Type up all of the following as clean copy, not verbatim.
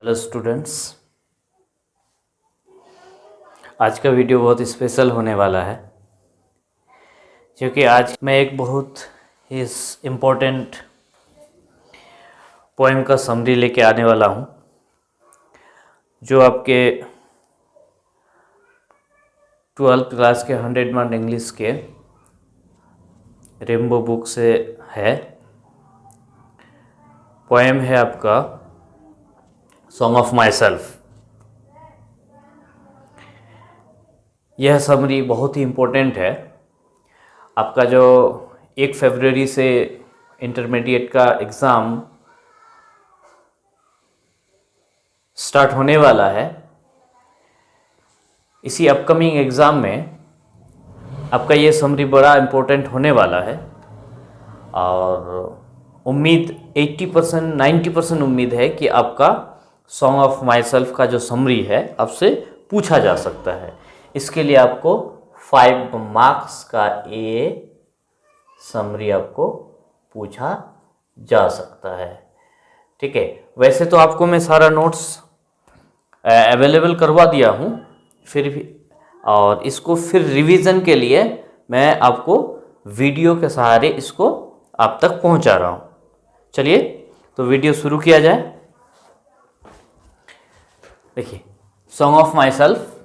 Hello students, आज का video बहुत स्पेशल होने वाला है क्योंकि आज मैं एक बहुत ही इम्पोर्टेंट पोएम का समरी लेके आने वाला हूँ जो आपके 12th क्लास के 100 मार्क इंग्लिश के रेनबो बुक से है। पोएम है आपका सॉन्ग ऑफ माई सेल्फ। यह समरी बहुत ही इम्पोर्टेंट है। आपका जो 1 फरवरी से इंटरमीडिएट का एग्ज़ाम स्टार्ट होने वाला है। इसी अपकमिंग एग्ज़ाम में आपका ये समरी बड़ा इम्पोर्टेंट होने वाला है और उम्मीद 80% 90% उम्मीद है कि आपका सॉन्ग ऑफ माई सेल्फ का जो समरी है आपसे पूछा जा सकता है। इसके लिए आपको 5 मार्क्स का ये समरी आपको पूछा जा सकता है। ठीक है, वैसे तो आपको मैं सारा नोट्स अवेलेबल करवा दिया हूँ, फिर भी और इसको फिर रिवीजन के लिए मैं आपको वीडियो के सहारे इसको आप तक पहुँचा रहा हूँ। चलिए तो वीडियो शुरू किया जाए। देखिए, song of my self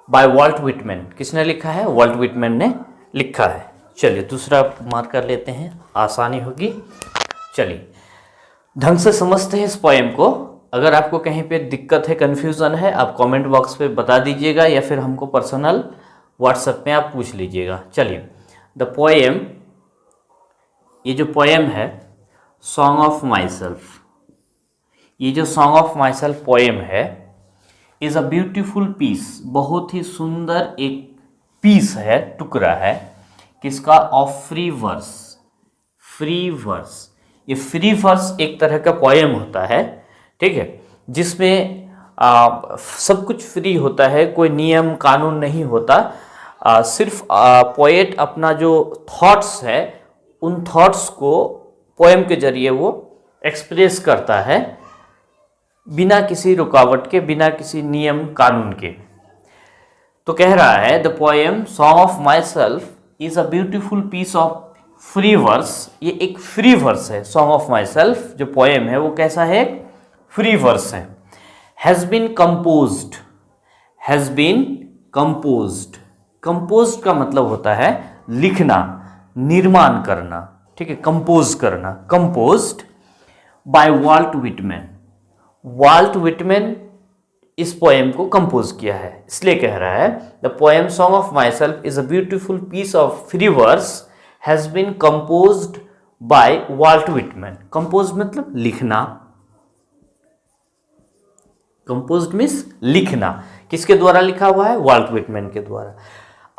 bye Walt Whitman. किसने लिखा है? वॉल्ट विटमैन ने लिखा है। चलिए दूसरा मार्क कर लेते हैं, आसानी होगी। चलिए ढंग से समझते हैं इस पोएम को। अगर आपको कहीं पे दिक्कत है, कन्फ्यूज़न है, आप कमेंट बॉक्स पे बता दीजिएगा या फिर हमको पर्सनल व्हाट्सएप में आप पूछ लीजिएगा। चलिए, द पोएम, ये जो पोएम है सॉन्ग ऑफ माई सेल्फ, ये जो song of myself poem है इज़ अ ब्यूटीफुल पीस, बहुत ही सुंदर एक पीस है, टुकड़ा है। किसका? Of free verse. Free verse, ये फ्री वर्स एक तरह का पोएम होता है, ठीक है, जिसमें सब कुछ फ्री होता है, कोई नियम कानून नहीं होता। सिर्फ पोएट अपना जो थॉट्स है उन थॉट्स को पोएम के जरिए वो एक्सप्रेस करता है, बिना किसी रुकावट के, बिना किसी नियम कानून के। तो कह रहा है the poem song of myself is a beautiful piece of free verse. ये एक फ्री वर्स है। सॉन्ग ऑफ माई सेल्फ जो पोएम है वो कैसा है? फ्री वर्स है। Has been composed, has been composed. Composed का मतलब होता है लिखना, निर्माण करना, ठीक है, कंपोज करना। Composed by Walt Whitman. Walt Whitman इस पोएम को कंपोज किया है, इसलिए कह रहा है the poem song of myself is a beautiful piece of free verse has been composed by Walt Whitman. Compose मतलब लिखना, कंपोज्ड मीन्स लिखना। किसके द्वारा लिखा हुआ है? वॉल्ट विटमैन के द्वारा।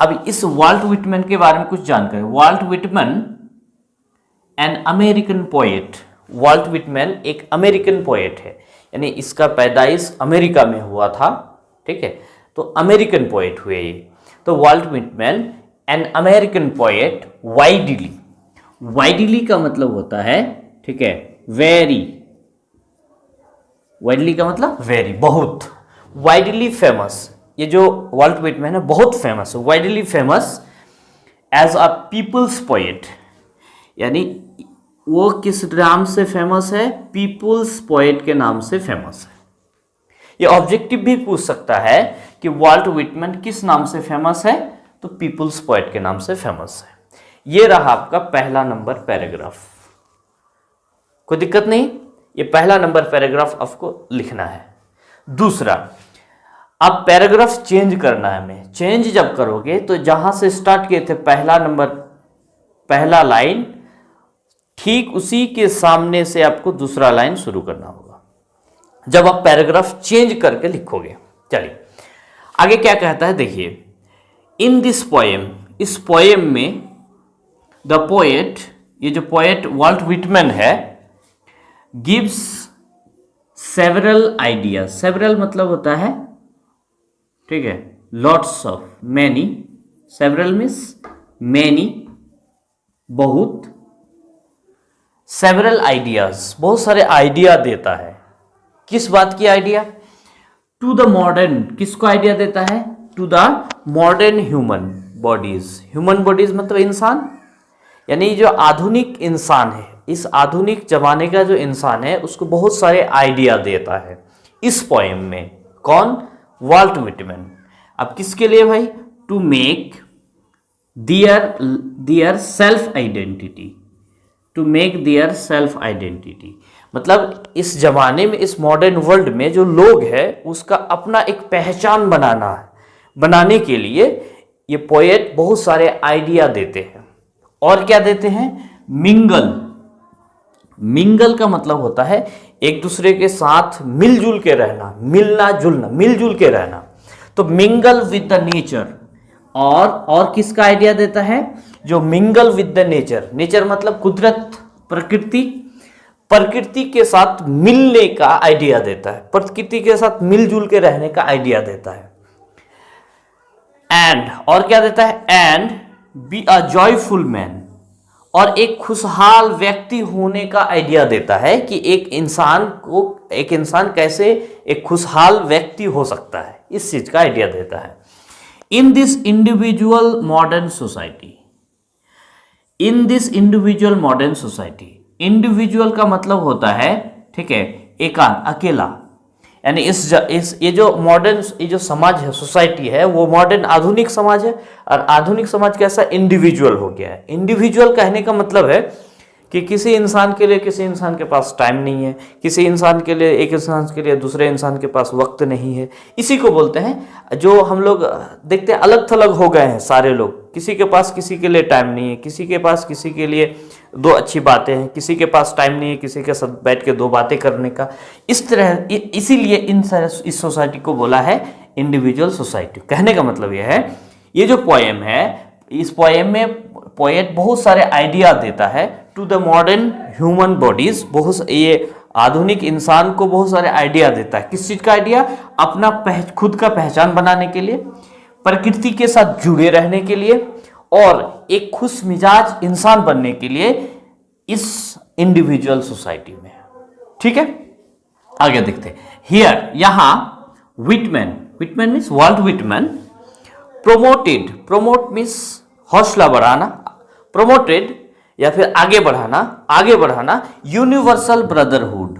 अब इस वॉल्ट विटमैन के बारे में कुछ जानकारी। Walt Whitman an American poet. Walt Whitman एक अमेरिकन पोएट है, यानी इसका पैदाइश अमेरिका में हुआ था, ठीक है, तो अमेरिकन पोएट हुए ये। तो Walt Whitman an American poet widely. Widely का मतलब होता है, ठीक है, वेरी। वाइडली का मतलब वेरी, बहुत। वाइडली फेमस, ये जो वॉल्ट विटमैन है बहुत फेमस है, widely famous as a people's poet. यानी वो किस नाम से फेमस है? पीपुल्स पोएट के नाम से फेमस है। ये ऑब्जेक्टिव भी पूछ सकता है कि वॉल्ट विटमैन किस नाम से फेमस है, तो पीपुल्स पोएट के नाम से फेमस है। ये रहा आपका पहला नंबर पैराग्राफ। कोई दिक्कत नहीं, ये पहला नंबर पैराग्राफ आपको लिखना है। दूसरा, अब पैराग्राफ चेंज करना है हमें। चेंज जब करोगे तो जहां से स्टार्ट किए थे पहला नंबर, पहला लाइन, ठीक उसी के सामने से आपको दूसरा लाइन शुरू करना होगा जब आप पैराग्राफ चेंज करके लिखोगे। चलिए आगे क्या कहता है, देखिए। इन दिस पोएम, इस पोएम में द पोएट, ये जो पोएट वॉल्ट विटमैन है, गिव्स सेवरल आइडियाज। सेवरल मतलब होता है, ठीक है, lots of, many. Several means many, बहुत। सेवरल आइडियाज, बहुत सारे आइडिया देता है। किस बात की आइडिया? टू द मॉडर्न, किसको आइडिया देता है? To the modern human bodies. Human bodies मतलब इंसान, यानी जो आधुनिक इंसान है, इस आधुनिक जमाने का जो इंसान है उसको बहुत सारे आइडिया देता है इस पोएम में। कौन? Walt Whitman. अब किसके लिए भाई? To make their self identity, to make their self identity, मतलब इस जमाने में, इस मॉडर्न वर्ल्ड में जो लोग हैं उसका अपना एक पहचान बनाना है, बनाने के लिए ये पोएट बहुत सारे आइडिया देते हैं। और क्या देते हैं? मिंगल। मिंगल का मतलब होता है एक दूसरे के साथ मिलजुल के रहना, मिलना जुलना, मिलजुल के रहना। तो मिंगल विद द नेचर। और किसका आइडिया देता है? जो mingle with the nature, nature मतलब कुदरत, प्रकृति, प्रकृति के साथ मिलने का आइडिया देता है, प्रकृति के साथ मिलजुल के रहने का आइडिया देता है। एंड, और क्या देता है? And B a joyful man, और एक खुशहाल व्यक्ति होने का आइडिया देता है कि एक इंसान कैसे एक खुशहाल व्यक्ति हो सकता है, इस चीज का आइडिया देता है। In this individual modern society, in this individual modern society, individual का मतलब होता है, ठीक है, एकांत, अकेला, यानी ये जो मॉडर्न, ये जो समाज है, सोसाइटी है, वो मॉडर्न आधुनिक समाज है। और आधुनिक समाज कैसा? इंडिविजुअल हो गया है। इंडिविजुअल कहने का मतलब है कि किसी इंसान के लिए किसी इंसान के पास टाइम नहीं है, किसी इंसान के लिए, एक इंसान के लिए दूसरे इंसान के पास वक्त नहीं है। इसी को बोलते हैं, जो हम लोग देखते हैं अलग थलग हो गए हैं सारे लोग, किसी के पास किसी के लिए टाइम नहीं है, किसी के पास किसी के लिए दो अच्छी बातें हैं, किसी के पास टाइम नहीं है किसी के साथ बैठ के दो बातें करने का। इस तरह, इसीलिए इस सोसाइटी को बोला है इंडिविजुअल सोसाइटी। कहने का मतलब यह है, ये जो पोएम है, इस पोएम में पोएट बहुत सारे आइडिया देता है to the modern human bodies. बहुत, ये आधुनिक इंसान को बहुत सारे आइडिया देता है। किस चीज का आइडिया? अपना खुद का पहचान बनाने के लिए, प्रकृति के साथ जुड़े रहने के लिए, और एक खुश मिजाज इंसान बनने के लिए इस इंडिविजुअल सोसाइटी में। ठीक है, आगे देखते हैं। हियर, यहां Whitman, Whitman means Walt Whitman, promoted, promote means हौसला बढ़ाना, प्रोमोटेड या फिर आगे बढ़ाना, आगे बढ़ाना, universal brotherhood.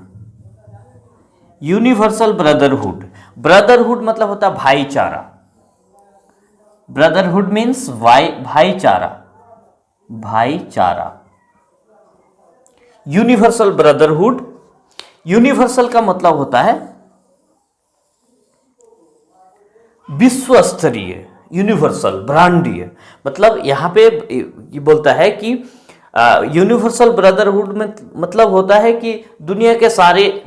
Universal brotherhood, brotherhood मतलब होता है भाईचारा। ब्रदरहुड मीन्स भाईचारा, भाईचारा। यूनिवर्सल ब्रदरहुड, यूनिवर्सल का मतलब होता है विश्व स्तरीय, यूनिवर्सल, ब्रह्मांडीय। मतलब यहां पे ये बोलता है कि यूनिवर्सल ब्रदरहुड में मतलब होता है कि दुनिया के सारे,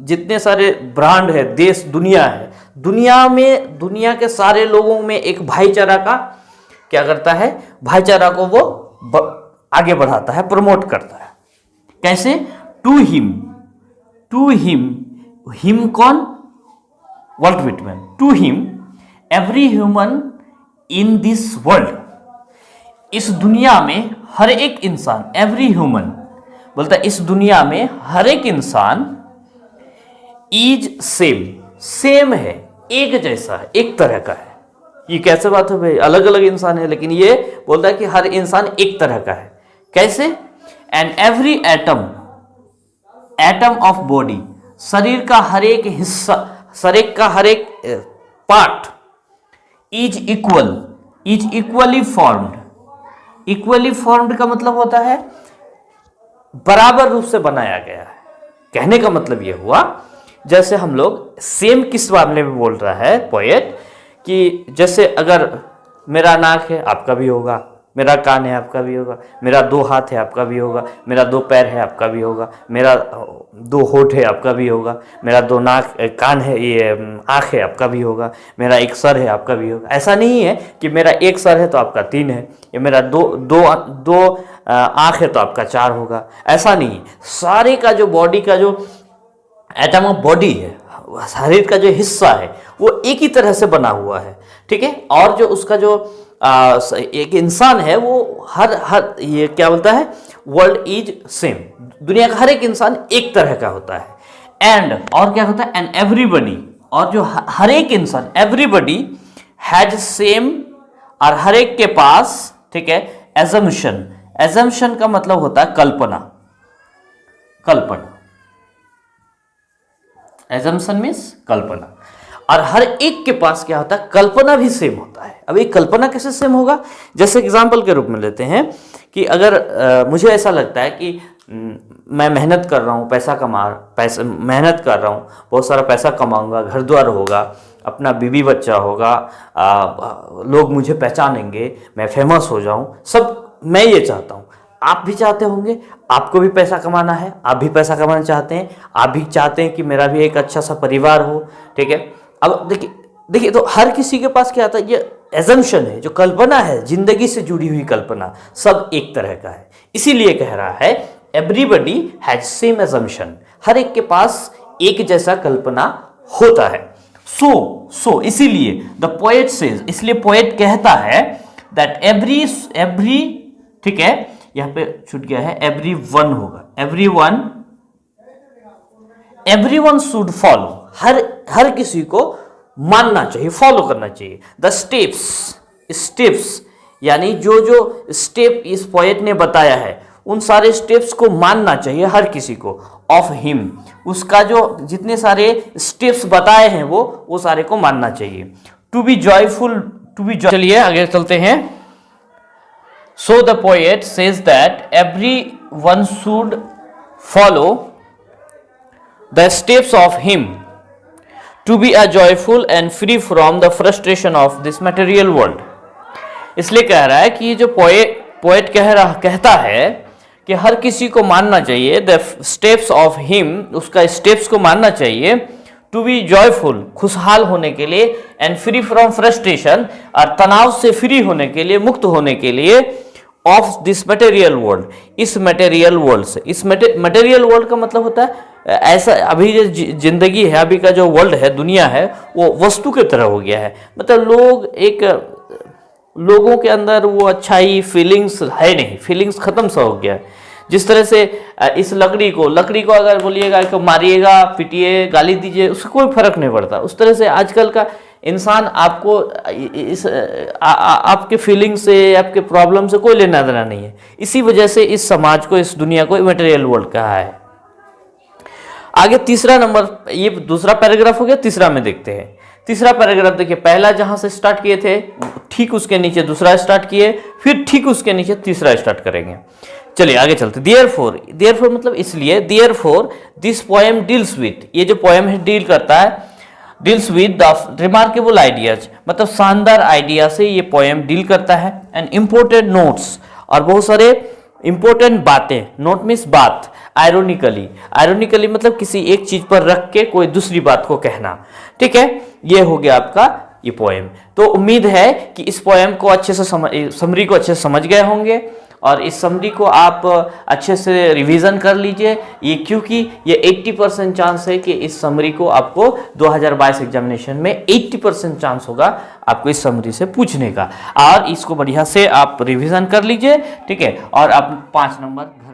जितने सारे ब्रांड है, देश, दुनिया है, दुनिया में, दुनिया के सारे लोगों में एक भाईचारा का क्या करता है? भाईचारा को वो आगे बढ़ाता है, प्रमोट करता है। कैसे? To him, to him, him कौन? Walt Whitman. To him every human in this world, इस दुनिया में हर एक इंसान, एवरी ह्यूमन बोलता है इस दुनिया में हर एक इंसान इज सेम, सेम है, एक जैसा है, एक तरह का है। ये कैसे बात है भाई? अलग अलग इंसान है, लेकिन ये बोलता है कि हर इंसान एक तरह का है। कैसे? And every atom, atom of body, शरीर का हर एक हिस्सा, शरीर का हर एक part, is equal, is equally formed. Equally formed का मतलब होता है बराबर रूप से बनाया गया है। कहने का मतलब यह हुआ, जैसे हम लोग सेम किस मामले में बोल रहा है पोएट, कि जैसे अगर मेरा नाक है आपका भी होगा, मेरा कान है आपका भी होगा, मेरा दो हाथ है आपका भी होगा, मेरा दो पैर है आपका भी होगा, मेरा दो होठ है आपका भी होगा, मेरा दो नाक, कान है, ये आँख है आपका भी होगा, मेरा एक सर है आपका भी होगा। ऐसा नहीं है कि मेरा एक सर है तो आपका तीन है, या मेरा दो आँख है तो आपका चार होगा। ऐसा नहीं है। सारे का जो बॉडी का जो एटम ऑफ बॉडी है, शरीर का जो हिस्सा है, वो एक ही तरह से बना हुआ है। ठीक है, और जो उसका जो एक इंसान है, वो हर ये क्या बोलता है, वर्ल्ड इज सेम, दुनिया का हर एक इंसान एक तरह का होता है। एंड और क्या होता है, एंड एवरीबडी, और जो हर एक इंसान, एवरीबडी हैज सेम, और हर एक के पास, ठीक है, एजम्पशन। एजम्पशन का मतलब होता है कल्पना, कल्पना, एजम्पशन मीन्स कल्पना, और हर एक के पास क्या होता है, कल्पना भी सेम होता है। अब ये कल्पना कैसे सेम होगा, जैसे एग्जाम्पल के रूप में लेते हैं कि अगर मुझे ऐसा लगता है कि मैं मेहनत कर रहा हूँ, पैसा मेहनत कर रहा हूँ, बहुत सारा पैसा कमाऊंगा, घर द्वार होगा, अपना बीवी बच्चा होगा, लोग मुझे पहचानेंगे, मैं फेमस हो जाऊँ, सब मैं ये चाहता हूँ। आप भी चाहते होंगे, आपको भी पैसा कमाना है, आप भी पैसा कमाना चाहते हैं, आप भी चाहते हैं कि मेरा भी एक अच्छा सा परिवार हो, ठीक है। अब देखिए तो हर किसी के पास क्या आता है, ये एजम्पशन है, जो कल्पना है, जिंदगी से जुड़ी हुई कल्पना, सब एक तरह का है। इसीलिए कह रहा है एवरीबडी हैज सेम एजम्पशन, हर एक के पास एक जैसा कल्पना होता है। सो इसीलिए द पोएट सेज, इसलिए पोएट कहता है दैट एवरी, ठीक है, यहां पे छूट गया है, एवरी वन होगा, एवरी वन शुड फॉलो, हर किसी को मानना चाहिए, फॉलो करना चाहिए। द स्टेप्स यानी जो स्टेप इस पोएट ने बताया है, उन सारे स्टेप्स को मानना चाहिए हर किसी को, ऑफ हिम, उसका जो जितने सारे स्टेप्स बताए हैं वो सारे को मानना चाहिए। टू बी जॉयफुल, चलिए आगे चलते हैं। So the poet says that every one should follow the steps of him to be a joyful and free from the frustration of this material world. इसलिए कह रहा है कि ये जो पोएट कहता है कि हर किसी को मानना चाहिए द स्टेप्स ऑफ हिम, उसका स्टेप्स को मानना चाहिए, टू बी जॉयफुल, खुशहाल होने के लिए, एंड फ्री फ्रॉम फ्रस्ट्रेशन, और तनाव से फ्री होने के लिए, मुक्त होने के लिए, ऑफ दिस मटेरियल वर्ल्ड, इस मटेरियल वर्ल्ड से। इस मटेरियल वर्ल्ड का मतलब होता है ऐसा, अभी जो जिंदगी है, अभी का जो वर्ल्ड है, दुनिया है, वो वस्तु की तरह हो गया है। मतलब लोगों के अंदर वो अच्छाई, फीलिंग्स है नहीं, फीलिंग्स खत्म सा हो गया है। जिस तरह से इस लकड़ी को अगर बोलिएगा कि मारिएगा, पीटिए, गाली दीजिए, उससे कोई फर्क नहीं पड़ता। उस तरह से आजकल का इंसान आपको आपके फीलिंग से, आपके प्रॉब्लम से कोई लेना देना नहीं है। इसी वजह से इस समाज को, इस दुनिया को मटेरियल वर्ल्ड कहा है। आगे तीसरा नंबर, ये दूसरा पैराग्राफ हो गया, तीसरा में देखते हैं। तीसरा पैराग्राफ देखिए, पहला जहां से स्टार्ट किए थे, ठीक उसके नीचे दूसरा स्टार्ट किए, फिर ठीक उसके नीचे तीसरा स्टार्ट करेंगे। चलिए आगे चलते। देयरफॉर मतलब इसलिए, therefore this poem deals with, ये जो पोएम है डील करता है, deals with the remarkable ideas, मतलब शानदार आइडिया से ये पोएम डील करता है, एंड इम्पोर्टेंट नोट्स, और बहुत सारे इंपॉर्टेंट बातें, नोट मीन्स बात, आयरोनिकली मतलब किसी एक चीज पर रख के कोई दूसरी बात को कहना, ठीक है। ये हो गया आपका ये पोएम। तो उम्मीद है कि इस पोएम को अच्छे से समरी को अच्छे से समझ गए होंगे, और इस समरी को आप अच्छे से रिवीजन कर लीजिए, ये क्योंकि ये 80% चांस है कि इस समरी को आपको 2022 एग्जामिनेशन में 80% चांस होगा आपको इस समरी से पूछने का, और इसको बढ़िया से आप रिवीजन कर लीजिए, ठीक है, और आप 5 नंबर घर